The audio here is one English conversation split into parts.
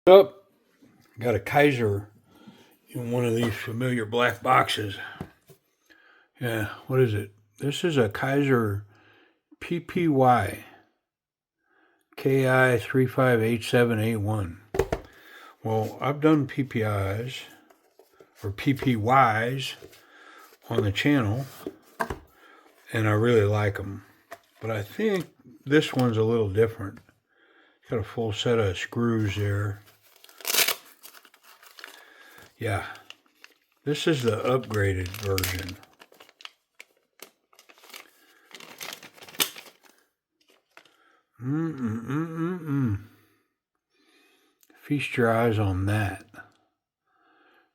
Up, got a Kizer in one of these familiar black boxes. Yeah, what is it? This is a Kizer PPY KI 358781. Well, I've done PPIs or PPYs on the channel, and I really like them. But I think this one's a little different. It's got a full set of screws there. Yeah, this is the upgraded version. Feast your eyes on that.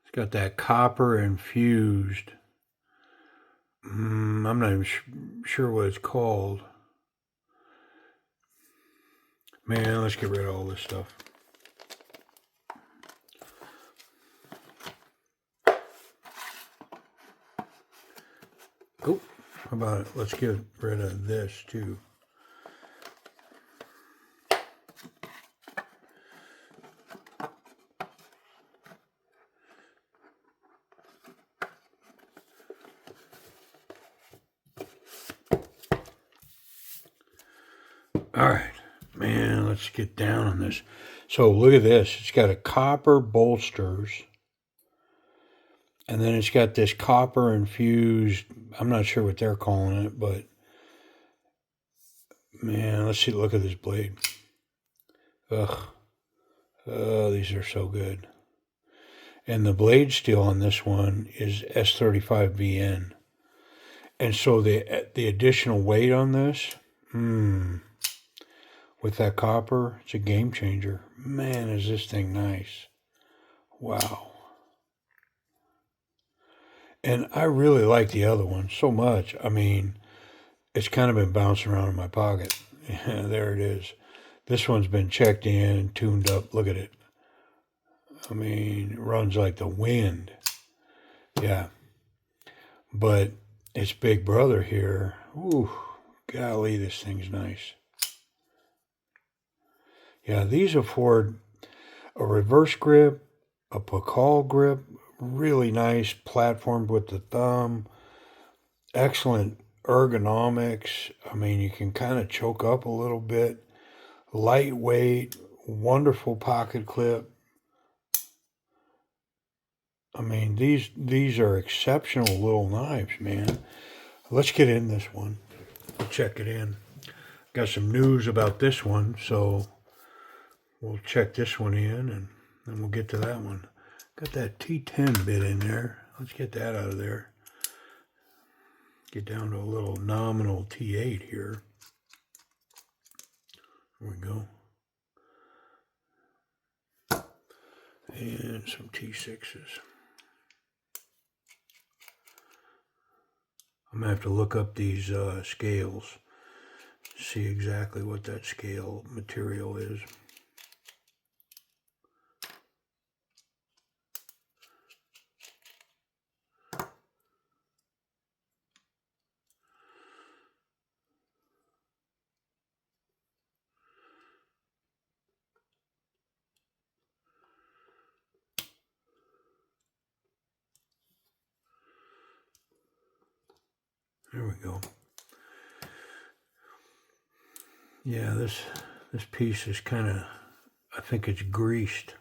It's got that copper infused. I'm not even sure what it's called. Man, let's get rid of all this stuff. Oh, how about it? Let's get rid of this too. All right, man, let's get down on this. So look at this. It's got a copper bolsters. And then it's got this copper infused, I'm not sure what they're calling it, but man, let's see, look at this blade. Ugh. Oh, these are so good. And the blade steel on this one is S35VN. And so the additional weight on this, with that copper, it's a game changer. Man, is this thing nice. Wow. And I really like the other one so much. I mean, it's kind of been bouncing around in my pocket. Yeah, there it is. This one's been checked in and tuned up. Look at it. I mean, it runs like the wind. Yeah. But its big brother here, ooh, golly, this thing's nice. Yeah, these afford a reverse grip, a Pakal grip, really nice, platformed with the thumb, excellent ergonomics. I mean, you can kind of choke up a little bit, lightweight, wonderful pocket clip. I mean, these are exceptional little knives, man. Let's get in this one. We'll check it in. Got some news about this one, so we'll check this one in, and then we'll get to that one. Got that T10 bit in there. Let's get that out of there. Get down to a little nominal T8 here. There we go. And some T6s. I'm going to have to look up these scales, see exactly what that scale material is. There we go. Yeah, this piece is kind of, I think it's greased.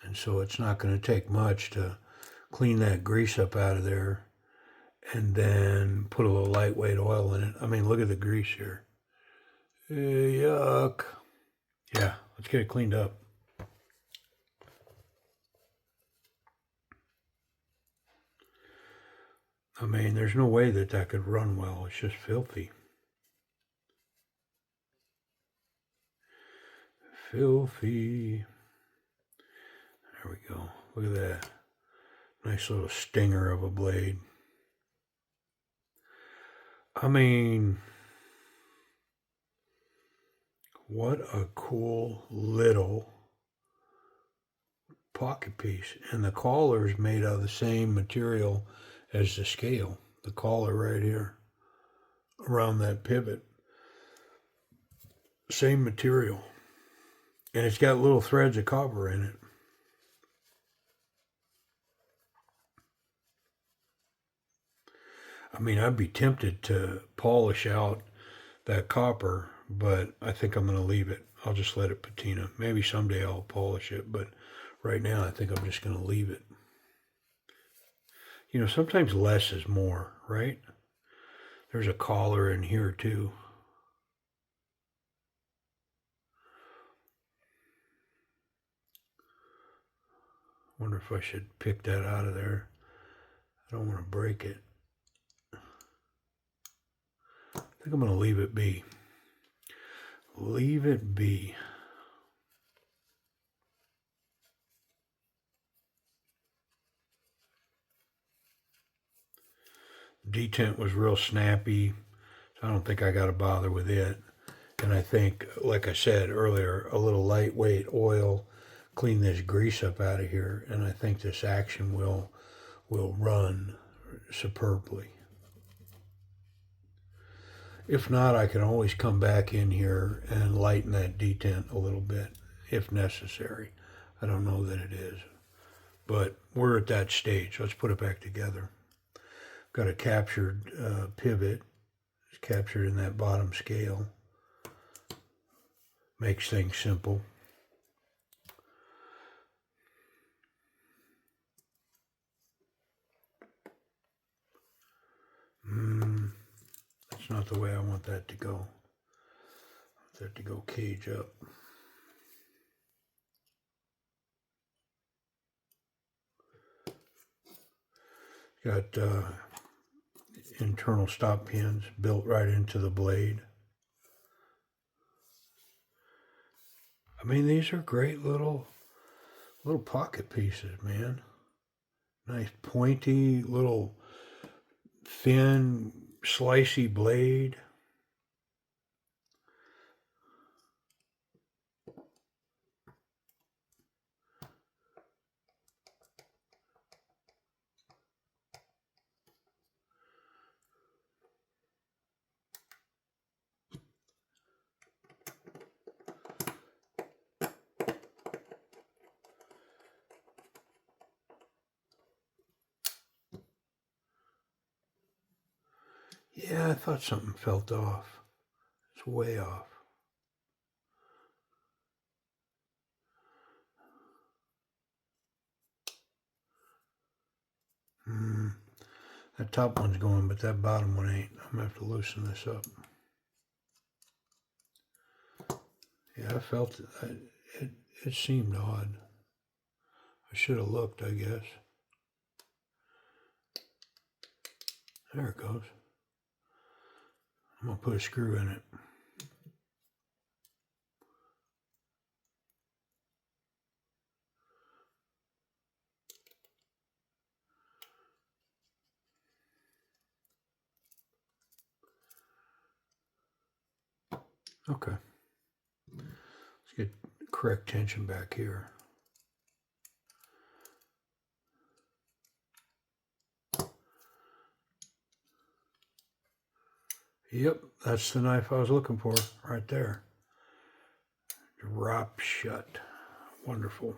And so it's not going to take much to clean that grease up out of there and then put a little lightweight oil in it. I mean, look at the grease here. Yuck. Yeah, let's get it cleaned up. I mean, there's no way that could run well. It's just filthy. Filthy. There we go. Look at that. Nice little stinger of a blade. I mean, what a cool little pocket piece. And the collar is made out of the same material as the scale. The collar right here, around that pivot. Same material. And it's got little threads of copper in it. I mean, I'd be tempted to polish out that copper, but I think I'm going to leave it. I'll just let it patina. Maybe someday I'll polish it, but right now I think I'm just going to leave it. You know, sometimes less is more, right? There's a collar in here too. Wonder if I should pick that out of there. I don't want to break it. I think I'm going to leave it be. Leave it be. Detent was real snappy, so I don't think I got to bother with it. And I think, like I said earlier, a little lightweight oil, clean this grease up out of here, and I think this action will run superbly. If not, I can always come back in here and lighten that detent a little bit if necessary. I don't know that it is, but we're at that stage. Let's put it back together. Got a captured pivot. It's captured in that bottom scale. Makes things simple. That's not the way I want that to go. I want that to go cage up. Got internal stop pins built right into the blade. I mean, these are great little pocket pieces, man. Nice pointy little thin slicey blade. Yeah, I thought something felt off. It's way off. That top one's going, but that bottom one ain't. I'm gonna have to loosen this up. Yeah, I felt it. It seemed odd. I should have looked, I guess. There it goes. I'm gonna put a screw in it. Okay. Let's get correct tension back here. Yep, that's the knife I was looking for right there. Drop shut. Wonderful.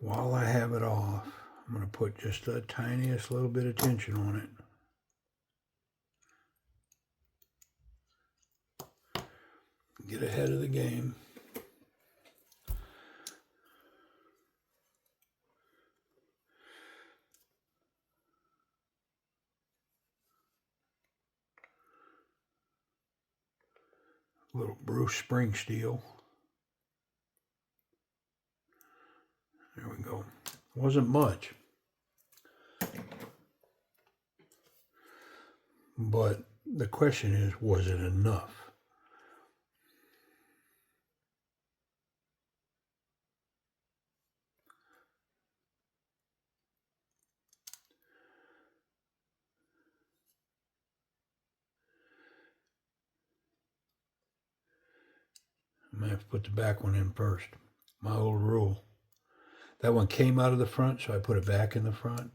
While I have it off, I'm going to put just the tiniest little bit of tension on it. Get ahead of the game. A little Bruce Springsteen. There we go. Wasn't much, but the question is, was it enough? I'm going to have to put the back one in first. My old rule. That one came out of the front, so I put it back in the front,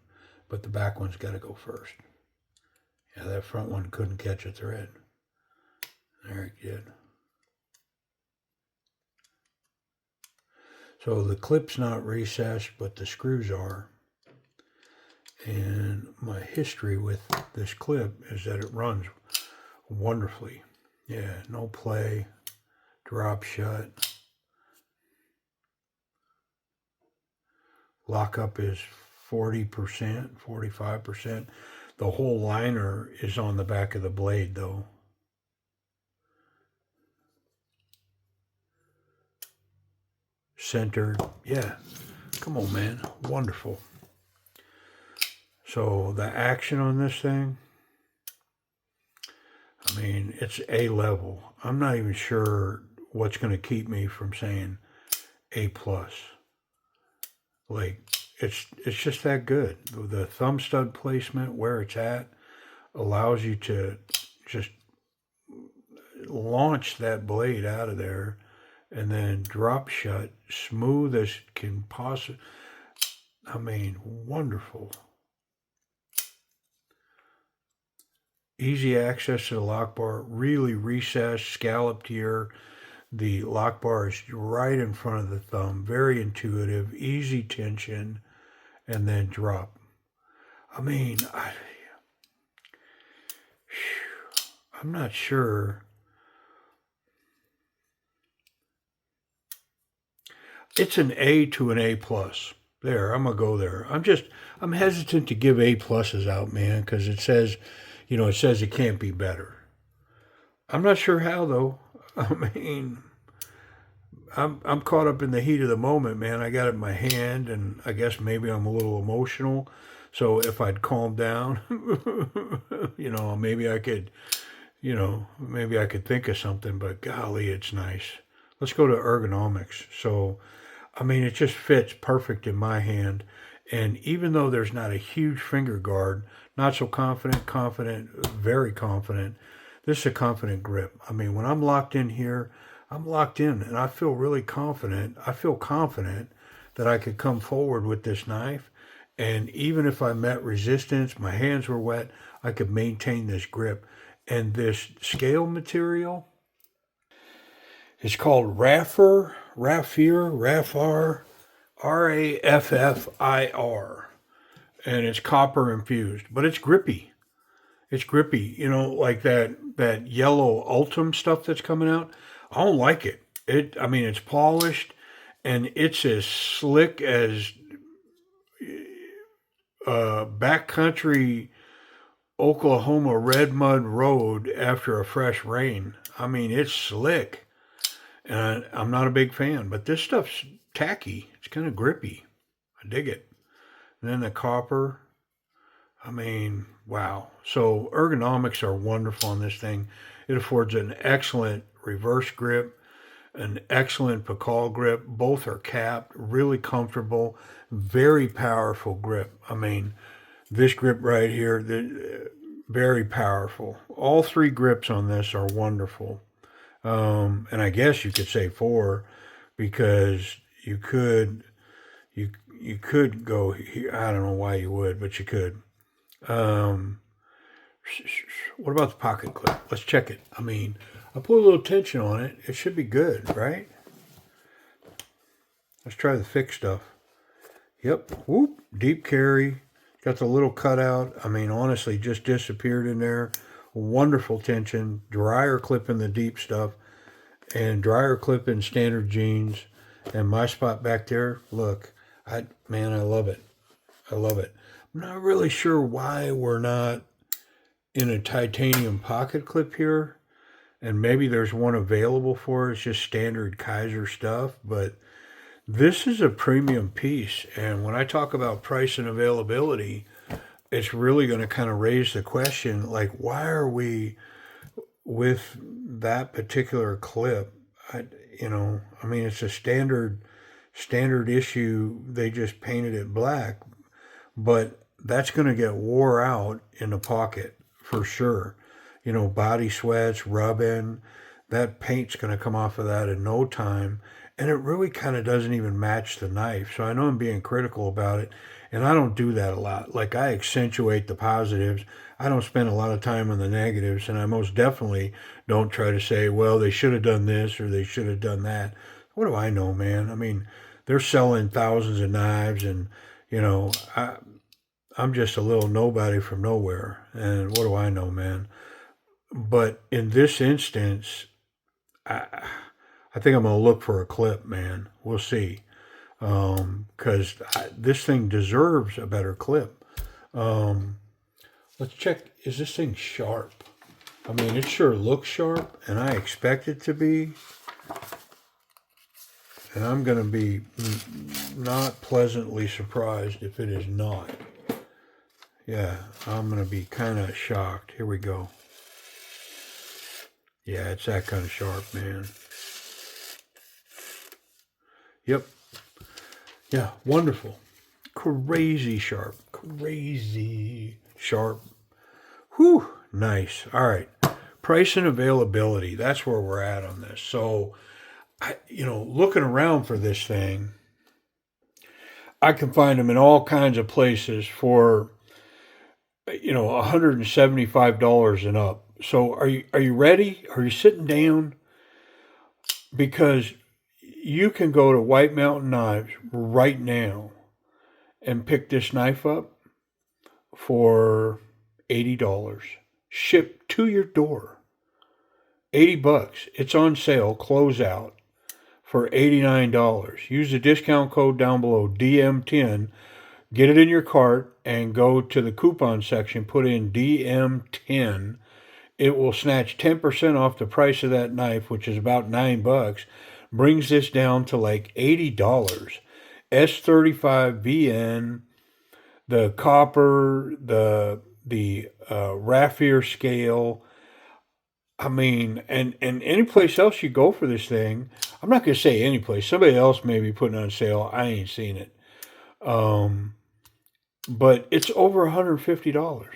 but the back one's got to go first. Yeah, that front one couldn't catch a thread. There it did. So the clip's not recessed, but the screws are. And my history with this clip is that it runs wonderfully. Yeah, no play, drop shut. Lockup is 40%, 45%. The whole liner is on the back of the blade though. Centered, yeah, come on man, wonderful. So the action on this thing, I mean, it's A level. I'm not even sure what's going to keep me from saying A plus. Like, it's just that good. The thumb stud placement where it's at allows you to just launch that blade out of there and then drop shut, smooth as can possibly. I mean, wonderful. Easy access to the lock bar, really recessed, scalloped here. The lock bar is right in front of the thumb, very intuitive, easy tension, and then drop. I mean, I'm not sure. It's an A to an A plus. There, I'm gonna go there. I'm hesitant to give A pluses out, man, because it says, it says it can't be better. I'm not sure how though. I mean, I'm caught up in the heat of the moment, man. I got it in my hand, and I guess maybe I'm a little emotional. So if I'd calm down, maybe I could, maybe I could think of something. But golly, it's nice. Let's go to ergonomics. So, I mean, it just fits perfect in my hand. And even though there's not a huge finger guard, not so confident, very confident, this is a confident grip. I mean, when I'm locked in here, I'm locked in and I feel really confident. I feel confident that I could come forward with this knife. And even if I met resistance, my hands were wet, I could maintain this grip. And this scale material, it's called Raffir, Raffir, and it's copper infused, but it's grippy. It's grippy, like that yellow Ultim stuff that's coming out. I don't like it. I mean, it's polished, and it's as slick as backcountry Oklahoma red mud road after a fresh rain. I mean, it's slick, and I'm not a big fan, but this stuff's tacky. It's kind of grippy. I dig it. And then the copper, I mean, wow. So ergonomics are wonderful on this thing. It affords an excellent reverse grip, an excellent Pakal grip. Both are capped, really comfortable, very powerful grip. I mean, this grip right here, very powerful. All three grips on this are wonderful. And I guess you could say four, because you could go here. I don't know why you would, but you could. What about the pocket clip? Let's check it. I mean, I put a little tension on it. It should be good, right? Let's try the thick stuff. Yep. Whoop. Deep carry. Got the little cutout. I mean, honestly, just disappeared in there. Wonderful tension. Dryer clip in the deep stuff. And dryer clip in standard jeans. And my spot back there, look. I love it. I love it. I'm not really sure why we're not in a titanium pocket clip here. And maybe there's one available for it. It's just standard Kizer stuff. But this is a premium piece. And when I talk about price and availability, it's really going to kind of raise the question, like, why are we with that particular clip? I mean, it's a standard issue. They just painted it black, but that's going to get wore out in the pocket for sure. Body sweats, rubbing. that paint's going to come off of that in no time. And it really kind of doesn't even match the knife. So I know I'm being critical about it. And I don't do that a lot. Like, I accentuate the positives. I don't spend a lot of time on the negatives. And I most definitely don't try to say, well, they should have done this or they should have done that. What do I know, man? I mean, they're selling thousands of knives, and, you know, I'm just a little nobody from nowhere. And what do I know, man? But in this instance, I think I'm going to look for a clip, man. We'll see. Because this thing deserves a better clip. Let's check. Is this thing sharp? I mean, it sure looks sharp, and I expect it to be. And I'm going to be not pleasantly surprised if it is not. Yeah, I'm going to be kind of shocked. Here we go. Yeah, it's that kind of sharp, man. Yep. Yeah, wonderful. Crazy sharp. Crazy sharp. Whew, nice. All right. Price and availability. That's where we're at on this. So, looking around for this thing, I can find them in all kinds of places for, $175 and up. So are you ready? Are you sitting down? Because you can go to White Mountain Knives right now and pick this knife up for $80, shipped to your door. $80. It's on sale, closeout, for $89. Use the discount code down below, DM10. Get it in your cart and go to the coupon section, put in DM10. It will snatch 10% off the price of that knife, which is about $9. Brings this down to like $80. S35VN, the copper, the raffia scale. I mean, and any place else you go for this thing, I'm not going to say any place. Somebody else may be putting on sale. I ain't seen it. But it's over $150.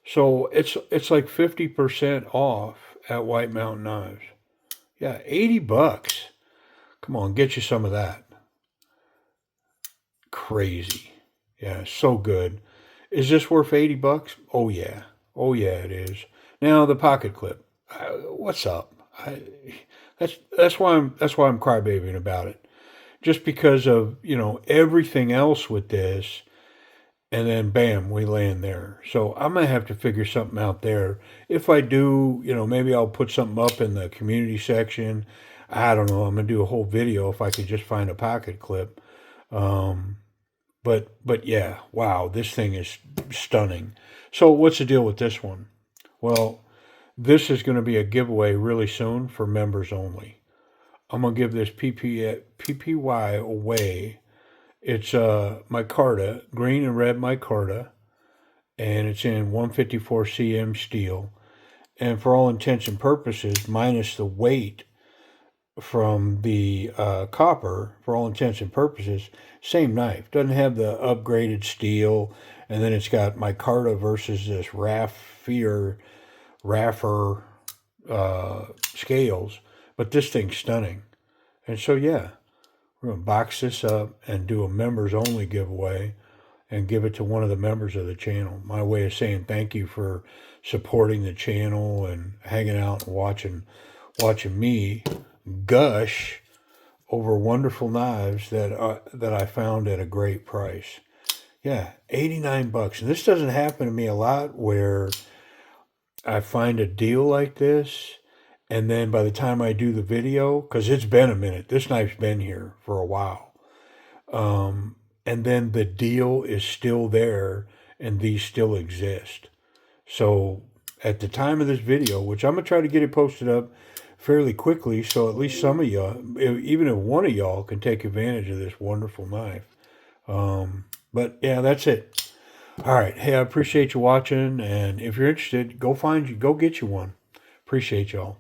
So it's like 50% off at White Mountain Knives. Yeah, $80. Come on, get you some of that. Crazy. Yeah, so good. Is this worth $80? Oh yeah. Oh yeah, it is. Now the pocket clip. What's up? That's why I'm crybabying about it. Just because of, everything else with this, and then bam, we land there. So I'm going to have to figure something out there. If I do, maybe I'll put something up in the community section. I don't know. I'm going to do a whole video if I could just find a pocket clip. But yeah, wow, this thing is stunning. So what's the deal with this one? Well, this is going to be a giveaway really soon for members only. I'm going to give this PPY away. It's micarta, green and red micarta, and it's in 154 cm steel. And for all intents and purposes, minus the weight from the copper, for all intents and purposes, same knife. Doesn't have the upgraded steel, and then it's got micarta versus this raffer scales. But this thing's stunning. And so, yeah. We're going to box this up and do a members only giveaway and give it to one of the members of the channel. My way of saying thank you for supporting the channel and hanging out and watching me gush over wonderful knives that I found at a great price. Yeah, $89. And this doesn't happen to me a lot, where I find a deal like this, and then by the time I do the video, because it's been a minute, this knife's been here for a while, and then the deal is still there, and these still exist. So at the time of this video, which I'm going to try to get it posted up fairly quickly, so at least some of y'all, even if one of y'all, can take advantage of this wonderful knife. But yeah, that's it. All right. Hey, I appreciate you watching, and if you're interested, go get you one. Appreciate y'all.